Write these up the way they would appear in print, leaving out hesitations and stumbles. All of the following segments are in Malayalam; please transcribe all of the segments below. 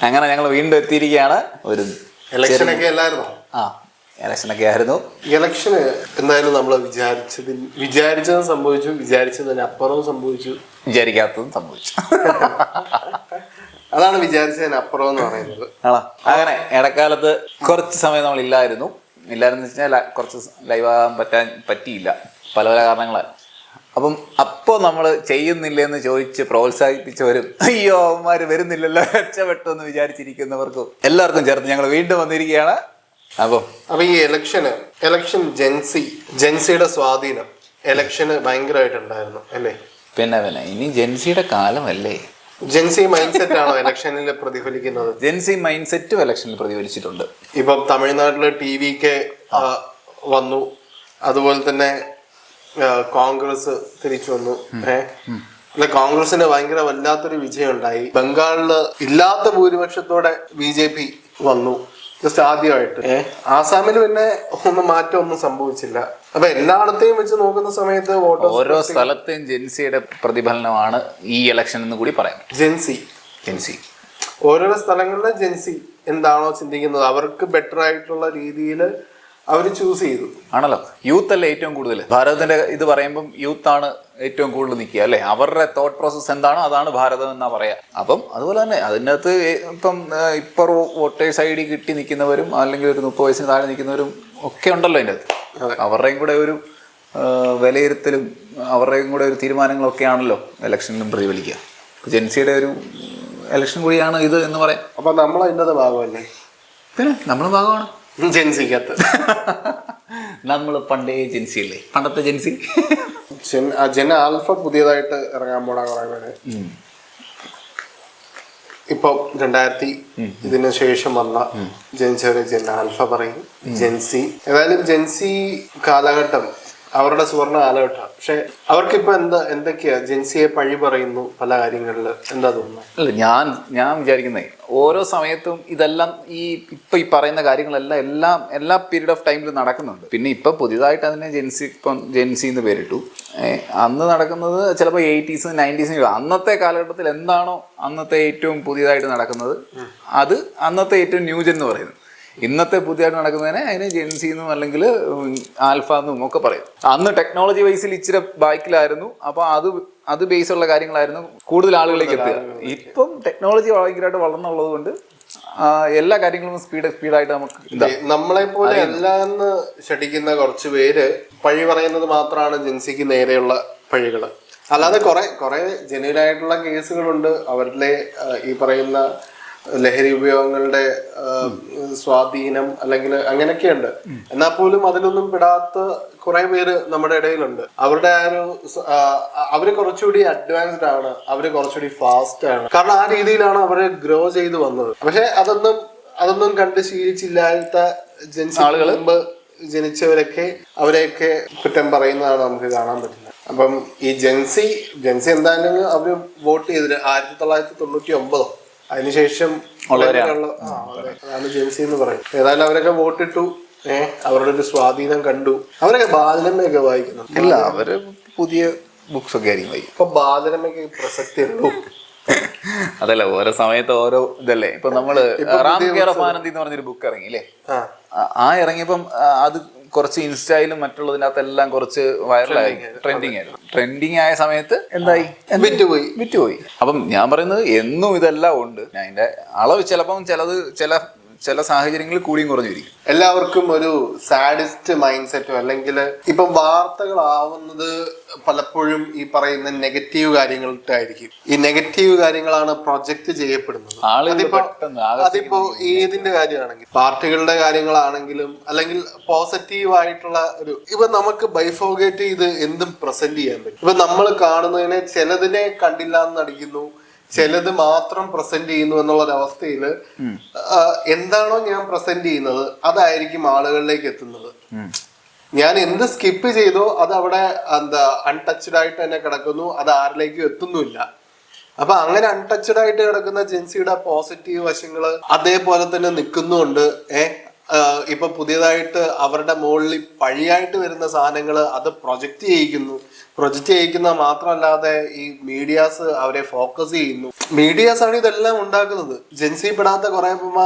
അങ്ങനെ ഞങ്ങൾ വീണ്ടും എത്തിയിരിക്കുകയാണ്. ഒരു ഇലക്ഷനൊക്കെ അല്ലായിരുന്നോ? ഇലക്ഷനൊക്കെ ആയിരുന്നു. ഇലക്ഷന് എന്തായാലും നമ്മൾ വിചാരിച്ചതും സംഭവിച്ചു, വിചാരിച്ചതിന് അപ്പുറവും സംഭവിച്ചു, വിചാരിക്കാത്തതും സംഭവിച്ചു. അതാണ് വിചാരിച്ചതിന് അപ്പുറം എന്ന് പറയുന്നത്. അങ്ങനെ ഇടക്കാലത്ത് കുറച്ച് സമയം നമ്മൾ ഇല്ലായിരുന്നു വെച്ചാൽ കുറച്ച് ലൈവ് ആകാൻ പറ്റിയില്ല, പല പല കാരണങ്ങളാൽ. അപ്പോൾ നമ്മൾ ചെയ്യുന്നില്ലെന്ന് ചോദിച്ച് പ്രോത്സാഹിപ്പിച്ചവരും അയ്യോ അവന്മാര് വരുന്നില്ലല്ലോ രക്ഷപ്പെട്ടു എന്ന് വിചാരിച്ചിരിക്കുന്നവർക്കും എല്ലാവർക്കും ചേർത്ത് ഞങ്ങൾ വീണ്ടും വന്നിരിക്കുകയാണ്. അപ്പൊ ഈ ഇലക്ഷൻ ജെൻസിയുടെ സ്വാധീനം ഇലക്ഷന് ഭയങ്കരമായിട്ടുണ്ടായിരുന്നു അല്ലേ? പിന്നെ ഇനി ജെൻസിയുടെ കാലമല്ലേ? ജെൻസി മൈൻഡ് സെറ്റ് ആണോ ഇലക്ഷനിൽ പ്രതിഫലിക്കുന്നത്? ജെൻസി മൈൻഡ് സെറ്റും ഇലക്ഷനിൽ പ്രതിഫലിച്ചിട്ടുണ്ട്. ഇപ്പം തമിഴ്നാട്ടില് TV-ക്ക് വന്നു, അതുപോലെ തന്നെ കോൺഗ്രസ് തിരിച്ചു വന്നു. കോൺഗ്രസിന് ഭയങ്കര വല്ലാത്തൊരു വിജയം ഉണ്ടായി. ബംഗാളില് ഇല്ലാത്ത ഭൂരിപക്ഷത്തോടെ BJP വന്നു ജസ്റ്റ് ആദ്യമായിട്ട്. ആസാമിൽ പിന്നെ ഒന്നും സംഭവിച്ചില്ല. അപ്പൊ എല്ലായിടത്തെയും വെച്ച് നോക്കുന്ന സമയത്ത് ഓരോ സ്ഥലത്തെയും ജെൻസിയുടെ പ്രതിഫലനമാണ് ഈ ഇലക്ഷൻ എന്ന് കൂടി പറയാം. ജെൻസി ഓരോരോ സ്ഥലങ്ങളിലെ ജെൻസി എന്താണോ ചിന്തിക്കുന്നത് അവർക്ക് ബെറ്റർ ആയിട്ടുള്ള രീതിയിൽ അവർ ചൂസ് ചെയ്തു ആണല്ലോ. യൂത്ത് അല്ലേ ഏറ്റവും കൂടുതൽ. ഭാരതത്തിന്റെ ഇത് പറയുമ്പം യൂത്ത് ആണ് ഏറ്റവും കൂടുതൽ നിൽക്കുക അല്ലേ? അവരുടെ തോട്ട് പ്രോസസ് എന്താണോ അതാണ് ഭാരതം എന്നാ പറയാ. അപ്പം അതുപോലെ തന്നെ അതിനകത്ത് ഇപ്പോൾ വോട്ടേഴ്സ് ID കിട്ടി നിൽക്കുന്നവരും അല്ലെങ്കിൽ ഒരു 30 വയസ്സിന് താഴെ നിൽക്കുന്നവരും ഒക്കെ ഉണ്ടല്ലോ അതിൻ്റെ അകത്ത്. അവരുടെയും കൂടെ ഒരു വിലയിരുത്തലും അവരുടെയും കൂടെ ഒരു തീരുമാനങ്ങളൊക്കെ ആണല്ലോ ഇലക്ഷനിലും പ്രതിഫലിക്കുക. ജെൻസിയുടെ ഒരു ഇലക്ഷൻ കൂടിയാണ് ഇത് എന്ന് പറയാം. അപ്പൊ നമ്മൾ അതിൻ്റെ ഭാഗമല്ലേ? പിന്നെ നമ്മൾ ഭാഗമാണ് ജെൻസിക്കകത്ത്. നമ്മൾ പണ്ടേ ജെൻസി അല്ലേ, പണ്ടത്തെ ജെൻസി. ജെൻ ആൽഫ പുതിയതായിട്ട് ഇറങ്ങാൻ പോണ കുറെ പേര് ഇപ്പൊ 2000 ഇതിനു ശേഷം വന്ന ജെൻസി ജെൻ ആൽഫ പറയും, ജെൻസി. ഏതായാലും ജെൻസി കാലഘട്ടം അവരുടെ സുവർണ കാലഘട്ടം. പക്ഷെ അവർക്കിപ്പോ എന്തൊക്കെയാ ജെൻസിയെ പഴി പറയുന്നു പല കാര്യങ്ങളില്. എന്താ തോന്നുന്നത്? അല്ല, ഞാൻ വിചാരിക്കുന്നത് ഓരോ സമയത്തും ഇതെല്ലാം ഈ പറയുന്ന കാര്യങ്ങളെല്ലാം എല്ലാ പീരീഡ് ഓഫ് ടൈമിൽ നടക്കുന്നുണ്ട്. പിന്നെ ഇപ്പൊ പുതിയതായിട്ട് അതിനെ ജെൻസി എന്ന് പേരിട്ടു. അന്ന് നടക്കുന്നത് ചിലപ്പോൾ 80s 90s. അന്നത്തെ കാലഘട്ടത്തിൽ എന്താണോ അന്നത്തെ ഏറ്റവും പുതിയതായിട്ട് നടക്കുന്നത് അത് അന്നത്തെ ഏറ്റവും ന്യൂജൻ എന്ന് പറയുന്നത്. ഇന്നത്തെ പുതിയതായിട്ട് നടക്കുന്നതിനെ അതിന് ജെൻസി എന്നും അല്ലെങ്കിൽ ആൽഫ എന്നും ഒക്കെ പറയും. അന്ന് ടെക്നോളജി വൈസിൽ ഇച്ചിരി ബാക്കിലായിരുന്നു. അപ്പൊ അത് ബേസ് ഉള്ള കാര്യങ്ങളായിരുന്നു കൂടുതൽ ആളുകളിലേക്ക് എത്തുക. ഇപ്പം ടെക്നോളജി ഭയങ്കരമായിട്ട് വളർന്നുള്ളത് കൊണ്ട് എല്ലാ കാര്യങ്ങളും സ്പീഡായിട്ട് നമുക്ക് നമ്മളെ പോലെ എല്ലാന്ന് ക്ഷണിക്കുന്ന കുറച്ച് പേര് പഴി പറയുന്നത് മാത്രമാണ് ജെൻസിക്ക് നേരെയുള്ള പഴികള്. അല്ലാതെ കുറെ ജെന്യുവനായിട്ടുള്ള കേസുകളുണ്ട്. അവരിലെ ഈ പറയുന്ന ലഹരി ഉപയോഗങ്ങളുടെ സ്വാധീനം അല്ലെങ്കിൽ അങ്ങനെയൊക്കെയുണ്ട്. എന്നാൽ പോലും അതിലൊന്നും പെടാത്ത കുറെ പേര് നമ്മുടെ ഇടയിലുണ്ട്. അവര് കുറച്ചുകൂടി അഡ്വാൻസ്ഡ് ആണ്, അവര് കുറച്ചുകൂടി ഫാസ്റ്റ് ആണ്. കാരണം ആ രീതിയിലാണ് അവര് ഗ്രോ ചെയ്ത് വന്നത്. പക്ഷെ അതൊന്നും കണ്ട് ശീലിച്ചില്ലാത്ത ജെൻസി ആളുകൾ മുമ്പ് അവരെയൊക്കെ കുറ്റം പറയുന്നതാണ് നമുക്ക് കാണാൻ പറ്റുന്നത്. അപ്പം ഈ ജെൻസി എന്തായാലും അവര് വോട്ട് ചെയ്തിട്ട് 1999 അതിനുശേഷം അതാണ് ജെൻസി എന്ന് പറയും. ഏതായാലും അവരൊക്കെ വോട്ടിട്ടു, അവരുടെ ഒരു സ്വാധീനം കണ്ടു. അവരൊക്കെ ബാലരമയൊക്കെ വായിക്കുന്നു. ഇല്ല, അവര് പുതിയ ബുക്സ് ഒക്കെ ആയിരിക്കും വായിക്കും. ഇപ്പൊ ബാലരമയ്ക്ക് പ്രസക്തി ഉള്ളൂ. അതല്ല, ഓരോ സമയത്ത് ഓരോ ഇതല്ലേ. ഇപ്പൊ നമ്മള് റാം കെയർ ഓഫ് ആനന്ദി എന്ന് പറഞ്ഞൊരു ബുക്ക് ഇറങ്ങിയില്ലേ? ഇറങ്ങിയപ്പം അത് കുറച്ച് ഇൻസ്റ്റയിലും മറ്റുള്ളതിനകത്തെല്ലാം കുറച്ച് വൈറലായി, ട്രെൻഡിങ് ആയ സമയത്ത് എന്തായി? വിറ്റുപോയി. അപ്പം ഞാൻ പറയുന്നത് എന്നും ഇതെല്ലാം ഉണ്ട്. അതിന്റെ അളവ് ചിലപ്പം ചില സാഹചര്യങ്ങളിൽ കൂടിയും കുറഞ്ഞിരിക്കും. എല്ലാവർക്കും ഒരു സാഡിസ്റ്റ് മൈൻഡ് സെറ്റോ അല്ലെങ്കിൽ ഇപ്പം വാർത്തകളാവുന്നത് പലപ്പോഴും ഈ പറയുന്ന നെഗറ്റീവ് കാര്യങ്ങൾക്കായിരിക്കും. ഈ നെഗറ്റീവ് കാര്യങ്ങളാണ് പ്രൊജക്ട് ചെയ്യപ്പെടുന്നത്. അതിപ്പോ ഏതിന്റെ കാര്യമാണെങ്കിലും പാർട്ടികളുടെ കാര്യങ്ങളാണെങ്കിലും അല്ലെങ്കിൽ പോസിറ്റീവ് ആയിട്ടുള്ള ഇപ്പൊ നമുക്ക് ബൈഫോഗേറ്റ് ചെയ്ത് എന്തും പ്രസന്റ് ചെയ്യാൻ പറ്റും. ഇപ്പൊ നമ്മൾ കാണുന്നതിനെ ചിലതിനെ കണ്ടില്ല എന്ന് നടിക്കുന്നു, ചിലത് മാത്രം പ്രസന്റ് ചെയ്യുന്നു എന്നുള്ളൊരവസ്ഥയിൽ എന്താണോ ഞാൻ പ്രസന്റ് ചെയ്യുന്നത് അതായിരിക്കും ആളുകളിലേക്ക് എത്തുന്നത്. ഞാൻ എന്ത് സ്കിപ്പ് ചെയ്തോ അത് അവിടെ അൺടച്ച്ഡ് ആയിട്ട് തന്നെ കിടക്കുന്നു, അത് ആരിലേക്കും എത്തുന്നില്ല. അപ്പൊ അങ്ങനെ അൺടച്ച്ഡ് ആയിട്ട് കിടക്കുന്ന ജെൻസിയുടെ പോസിറ്റീവ് വശങ്ങള് അതേപോലെ തന്നെ നിൽക്കുന്നുണ്ട്. ഇപ്പൊ പുതിയതായിട്ട് അവരുടെ മുകളിൽ പഴിയായിട്ട് വരുന്ന സാധനങ്ങൾ അത് പ്രൊജക്റ്റ് ചെയ്യിക്കുന്ന മാത്രമല്ലാതെ ഈ മീഡിയാസ് അവരെ ഫോക്കസ് ചെയ്യുന്നു. മീഡിയാസ് ആണ് ഇതെല്ലാം ഉണ്ടാക്കുന്നത്. ജെൻസി പെടാത്ത കുറെ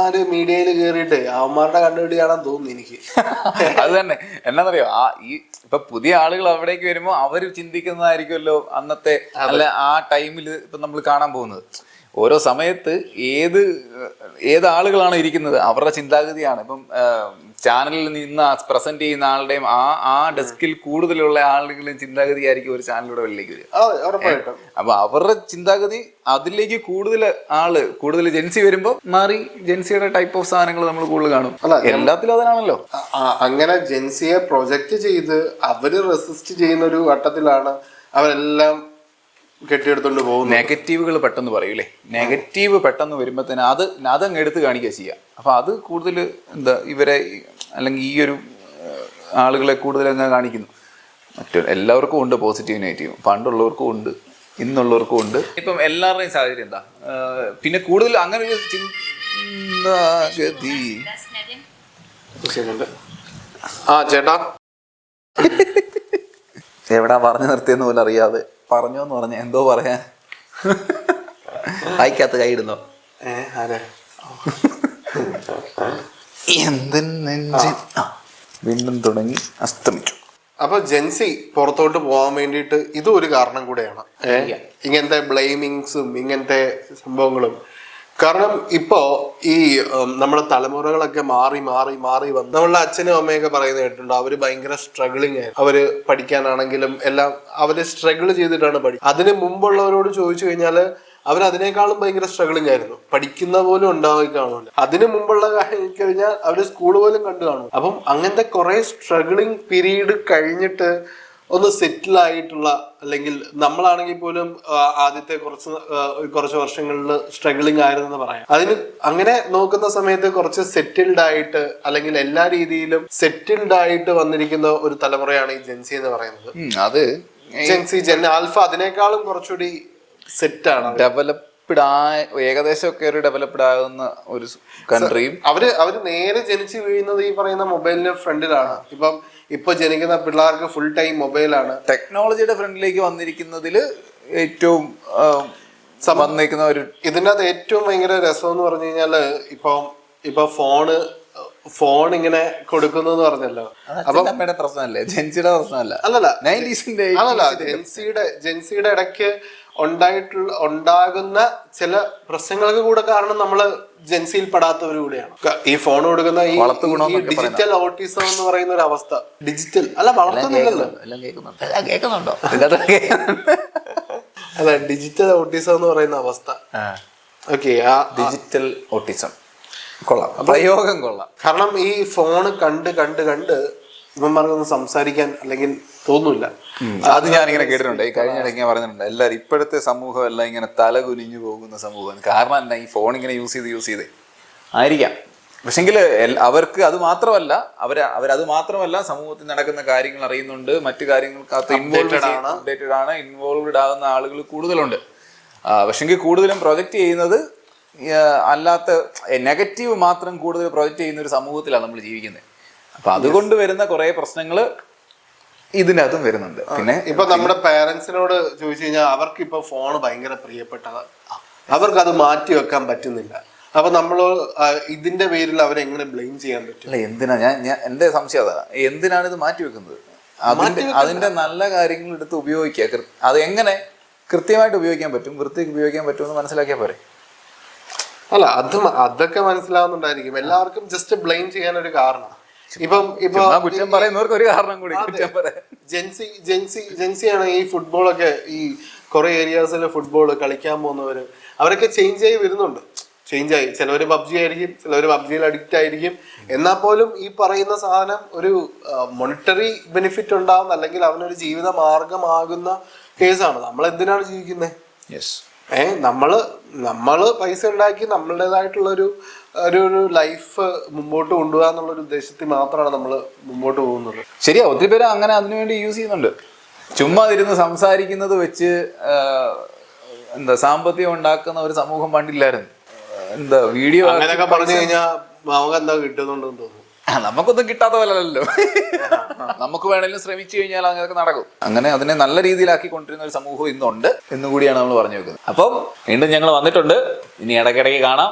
മീഡിയയിൽ കയറിയിട്ട് അവന്മാരുടെ കണ്ടുപിടിയാണെന്ന് തോന്നുന്നു എനിക്ക്. അത് തന്നെ എന്നാന്നറിയോ, ഇപ്പൊ പുതിയ ആളുകൾ അവിടേക്ക് വരുമ്പോൾ അവർ ചിന്തിക്കുന്നതായിരിക്കുമല്ലോ അന്നത്തെ അല്ല ആ ടൈമിൽ ഇപ്പൊ നമ്മൾ കാണാൻ പോകുന്നത്. ഓരോ സമയത്ത് ഏത് ആളുകളാണ് ഇരിക്കുന്നത് അവരുടെ ചിന്താഗതിയാണ്. ഇപ്പം ചാനലിൽ നിന്ന് പ്രസന്റ് ചെയ്യുന്ന ആളുടെയും ആ ഡെസ്കിൽ കൂടുതലുള്ള ആളുകളും ചിന്താഗതി ആയിരിക്കും ഒരു ചാനലിലൂടെ വെളിയിലേക്ക് വരിക. അപ്പൊ അവരുടെ ചിന്താഗതി അതിലേക്ക് കൂടുതൽ ജെൻസി വരുമ്പോൾ മാറി ജെൻസിയുടെ ടൈപ്പ് ഓഫ് സാധനങ്ങൾ നമ്മൾ കൂടുതൽ കാണും. എല്ലാത്തിലും അതിനാണല്ലോ. അങ്ങനെ ജെൻസിയെ പ്രൊജക്റ്റ് ചെയ്ത് അവര് റെസിസ്റ്റ് ചെയ്യുന്ന ഒരു ഘട്ടത്തിലാണ് അവരെല്ലാം കെട്ടിയെടുത്തോണ്ട് പോകും. നെഗറ്റീവുകൾ പെട്ടെന്ന് പറയൂലേ, നെഗറ്റീവ് പെട്ടെന്ന് വരുമ്പോഴത്തേന് അതങ്ങ് എടുത്ത് കാണിക്കുക ചെയ്യുക. അപ്പൊ അത് കൂടുതൽ ഇവരെ അല്ലെങ്കിൽ ഈ ഒരു ആളുകളെ കൂടുതൽ അങ്ങ് കാണിക്കുന്നു. എല്ലാവർക്കും ഉണ്ട് പോസിറ്റീവ് നെഗറ്റീവ്, പണ്ടുള്ളവർക്കും ഉണ്ട്, ഇന്നുള്ളവർക്കും ഉണ്ട്. ഇപ്പം എല്ലാവരുടെയും സാഹചര്യം എന്താ, പിന്നെ കൂടുതൽ അങ്ങനെ ഒരു ചിന്താഗതി. ചേട്ടാ എവിടാ പറഞ്ഞു നിർത്തിയെന്ന് പോലും അറിയാതെ പറഞ്ഞോന്ന് പറഞ്ഞ എന്തോ പറയാൻ വായിക്കാത്ത കൈയിടുന്നോ വീണ്ടും തുടങ്ങി അസ്തമിച്ചു. അപ്പൊ ജെൻസി പുറത്തോട്ട് പോകാൻ വേണ്ടിയിട്ട് ഇതും ഒരു കാരണം കൂടെയാണ്. ഇങ്ങനത്തെ ബ്ലെയിമിങ്സും ഇങ്ങനത്തെ സംഭവങ്ങളും. കാരണം ഇപ്പോ ഈ നമ്മുടെ തലമുറകളൊക്കെ മാറി വന്നു. നമ്മളുടെ അച്ഛനും അമ്മയൊക്കെ പറയുന്നത് കേട്ടിട്ടുണ്ട്, അവര് ഭയങ്കര സ്ട്രഗിളിങ് ആയിരുന്നു. അവര് പഠിക്കാനാണെങ്കിലും എല്ലാം അവര് സ്ട്രഗിൾ ചെയ്തിട്ടാണ് അതിന് മുമ്പുള്ളവരോട് ചോദിച്ചു കഴിഞ്ഞാല് അവരതിനേക്കാളും ഭയങ്കര സ്ട്രഗിളിങ് ആയിരുന്നു. പഠിക്കുന്ന പോലും ഉണ്ടായി കാണൂല. അതിനു മുമ്പുള്ള കഴിഞ്ഞാൽ അവര് സ്കൂൾ പോലും കണ്ടു കാണും. അപ്പം അങ്ങനത്തെ കുറെ സ്ട്രഗിളിങ് പീരീഡ് കഴിഞ്ഞിട്ട് ഒന്ന് സെറ്റിൽ ആയിട്ടുള്ള, അല്ലെങ്കിൽ നമ്മളാണെങ്കിൽ പോലും ആദ്യത്തെ കുറച്ച് വർഷങ്ങളിൽ സ്ട്രഗിളിങ് ആയിരുന്നെന്ന് പറയാം. അതിന് അങ്ങനെ നോക്കുന്ന സമയത്ത് കുറച്ച് സെറ്റിൽഡ് ആയിട്ട്, അല്ലെങ്കിൽ എല്ലാ രീതിയിലും സെറ്റിൽഡ് ആയിട്ട് വന്നിരിക്കുന്ന ഒരു തലമുറയാണ് ഈ ജെൻസി എന്ന് പറയുന്നത്. അത് ജെൻ ആൽഫ അതിനേക്കാളും കുറച്ചുകൂടി സെറ്റാണ്, ഡെവലപ്ഡ് ഏകദേശം ഒക്കെ ഒരു ഡെവലപ്ഡ് ആകുന്ന ഒരു കൺട്രിയും. അവര് നേരെ ജനിച്ചു വീഴുന്നത് ഈ പറയുന്ന മൊബൈലിന്റെ ഫ്രണ്ടിലാണ്. ഇപ്പൊ ജനിക്കുന്ന പിള്ളേർക്ക് ഫുൾ ടൈം മൊബൈലാണ്. ടെക്നോളജിയുടെ ഫ്രണ്ടിലേക്ക് വന്നിരിക്കുന്നതിൽ ഏറ്റവും വന്നിരിക്കുന്ന ഒരു ഇതിൻ്റെ അകത്ത് ഏറ്റവും ഭയങ്കര രസം എന്ന് പറഞ്ഞു കഴിഞ്ഞാല് ഇപ്പൊ ഫോൺ ഇങ്ങനെ കൊടുക്കുന്നു പറഞ്ഞല്ലോ. അപ്പൊ പ്രശ്നമല്ലേ, ജെൻസിയുടെ പ്രശ്നമല്ല. അല്ലല്ല ജെൻസിയുടെ ഇടയ്ക്ക് ഉണ്ടാകുന്ന ചില പ്രശ്നങ്ങൾക്ക് കൂടെ കാരണം നമ്മള് ജെൻസിയിൽ പെടാത്തവർ കൂടെയാണ്. ഈ ഫോൺ കൊടുക്കുന്ന ഈ ഡിജിറ്റൽ ഓട്ടിസം എന്ന് പറയുന്ന ഒരു അവസ്ഥ. ഡിജിറ്റൽ അല്ല, വളർത്തുന്നില്ലല്ലോ. അല്ല, ഡിജിറ്റൽ ഓട്ടിസം എന്ന് പറയുന്ന അവസ്ഥ. ഓക്കെ, ആ ഡിജിറ്റൽ ഓട്ടിസം കൊള്ളാം, പ്രയോഗം കൊള്ളാം. കാരണം ഈ ഫോണ് കണ്ട് ഇവന്മാർക്കൊന്നും സംസാരിക്കാൻ അല്ലെങ്കിൽ തോന്നൂല. അത് ഞാനിങ്ങനെ കേട്ടിട്ടുണ്ട്, ഈ കഴിഞ്ഞ ഇടയ്ക്ക് പറയുന്നുണ്ട്. എല്ലാവരും ഇപ്പോഴത്തെ സമൂഹം എല്ലാം ഇങ്ങനെ തല കുനിഞ്ഞു പോകുന്ന സമൂഹമാണ്. കാരണം എന്താ, ഈ ഫോൺ ഇങ്ങനെ യൂസ് ചെയ്ത് ആയിരിക്കാം. പക്ഷെങ്കിൽ അവർക്ക് അത് മാത്രമല്ല, അവരത് മാത്രമല്ല, സമൂഹത്തിൽ നടക്കുന്ന കാര്യങ്ങൾ അറിയുന്നുണ്ട്, മറ്റു കാര്യങ്ങൾക്കകത്ത് ഇൻവോൾവ്ഡ് ആകുന്ന ആളുകൾ കൂടുതലുണ്ട്. പക്ഷെങ്കിൽ കൂടുതലും പ്രൊജക്റ്റ് ചെയ്യുന്നത് അല്ലാത്ത നെഗറ്റീവ് മാത്രം കൂടുതൽ പ്രൊജക്റ്റ് ചെയ്യുന്ന ഒരു സമൂഹത്തിലാണ് നമ്മൾ ജീവിക്കുന്നത്. അപ്പൊ അതുകൊണ്ട് വരുന്ന കുറെ പ്രശ്നങ്ങള് ഇതിനകത്തും വരുന്നുണ്ട്. പിന്നെ ഇപ്പൊ നമ്മുടെ പേരൻസിനോട് ചോദിച്ചു കഴിഞ്ഞാൽ അവർക്ക് ഇപ്പൊ ഫോൺ ഭയങ്കര പ്രിയപ്പെട്ടതാണ്, അവർക്ക് അത് മാറ്റി വെക്കാൻ പറ്റുന്നില്ല. അപ്പൊ നമ്മള് ഇതിന്റെ പേരിൽ അവരെങ്ങനെ ബ്ലെയിം ചെയ്യാൻ പറ്റും? അല്ല, എന്തിനാ ഞാൻ എന്റെ സംശയം അതാ, എന്തിനാണ് ഇത് മാറ്റി വെക്കുന്നത്? അതിന്റെ നല്ല കാര്യങ്ങൾ എടുത്ത് ഉപയോഗിക്കുക. അത് എങ്ങനെ കൃത്യമായിട്ട് ഉപയോഗിക്കാൻ പറ്റും, വൃത്തിക്ക് ഉപയോഗിക്കാൻ പറ്റുമെന്ന് മനസ്സിലാക്കിയാൽ പോരെ? അല്ല, അതൊക്കെ മനസ്സിലാവുന്നുണ്ടായിരിക്കും. എല്ലാവർക്കും ജസ്റ്റ് ബ്ലെയിം ചെയ്യാൻ ഒരു കാരണം. കുറ്റം പറയുന്നവർക്ക് ഒരു കാരണം കൂടി ജെൻസിയാണ് ഈ ഫുട്ബോളൊക്കെ, ഈ കുറെ ഏരിയാസിലെ ഫുട്ബോൾ കളിക്കാൻ പോകുന്നവര് അവരൊക്കെ ചേഞ്ച് ആയി വരുന്നുണ്ട്. ചിലവര് പബ്ജി ആയിരിക്കും, ചിലവര് പബ്ജിയിൽ അഡിക്റ്റ് ആയിരിക്കും. എന്നാൽ പോലും ഈ പറയുന്ന സാധനം ഒരു മോണിറ്ററി ബെനിഫിറ്റ് ഉണ്ടാവുന്ന, അല്ലെങ്കിൽ അവനൊരു ജീവിത മാർഗമാകുന്ന കേസാണ്. നമ്മൾ എന്തിനാണ് ജീവിക്കുന്നത്? നമ്മള് പൈസ ഉണ്ടാക്കി നമ്മളുടേതായിട്ടുള്ള ഒരു ലൈഫ് മുമ്പോട്ട് കൊണ്ടുപോകാന്നുള്ളൊരു ഉദ്ദേശത്തിൽ മാത്രമാണ് നമ്മൾ മുമ്പോട്ട് പോകുന്നത്. ശരിയാ, ഒത്തിരി പേര് അങ്ങനെ അതിനുവേണ്ടി യൂസ് ചെയ്യുന്നുണ്ട്. ചുമ്മാ ഇരുന്ന് സംസാരിക്കുന്നത് വെച്ച് സാമ്പത്തികം ഉണ്ടാക്കുന്ന ഒരു സമൂഹം പണ്ടില്ലായിരുന്നു. വീഡിയോ അങ്ങനെയൊക്കെ പറഞ്ഞു കഴിഞ്ഞാൽ നമുക്ക് എന്താ കിട്ടുന്നുണ്ടെന്ന് തോന്നുന്നു. നമുക്കൊന്നും കിട്ടാത്ത പോലല്ലോ. നമുക്ക് വേണമെങ്കിലും ശ്രമിച്ചു കഴിഞ്ഞാൽ അങ്ങനെയൊക്കെ നടക്കും. അങ്ങനെ അതിനെ നല്ല രീതിയിലാക്കി കൊണ്ടിരുന്ന ഒരു സമൂഹം ഇന്നുണ്ട് എന്നുകൂടിയാണ് നമ്മൾ പറഞ്ഞു വെക്കുന്നത്. അപ്പം വീണ്ടും ഞങ്ങൾ വന്നിട്ടുണ്ട്. ഇനി ഇടയ്ക്കിടയ്ക്ക് കാണാം.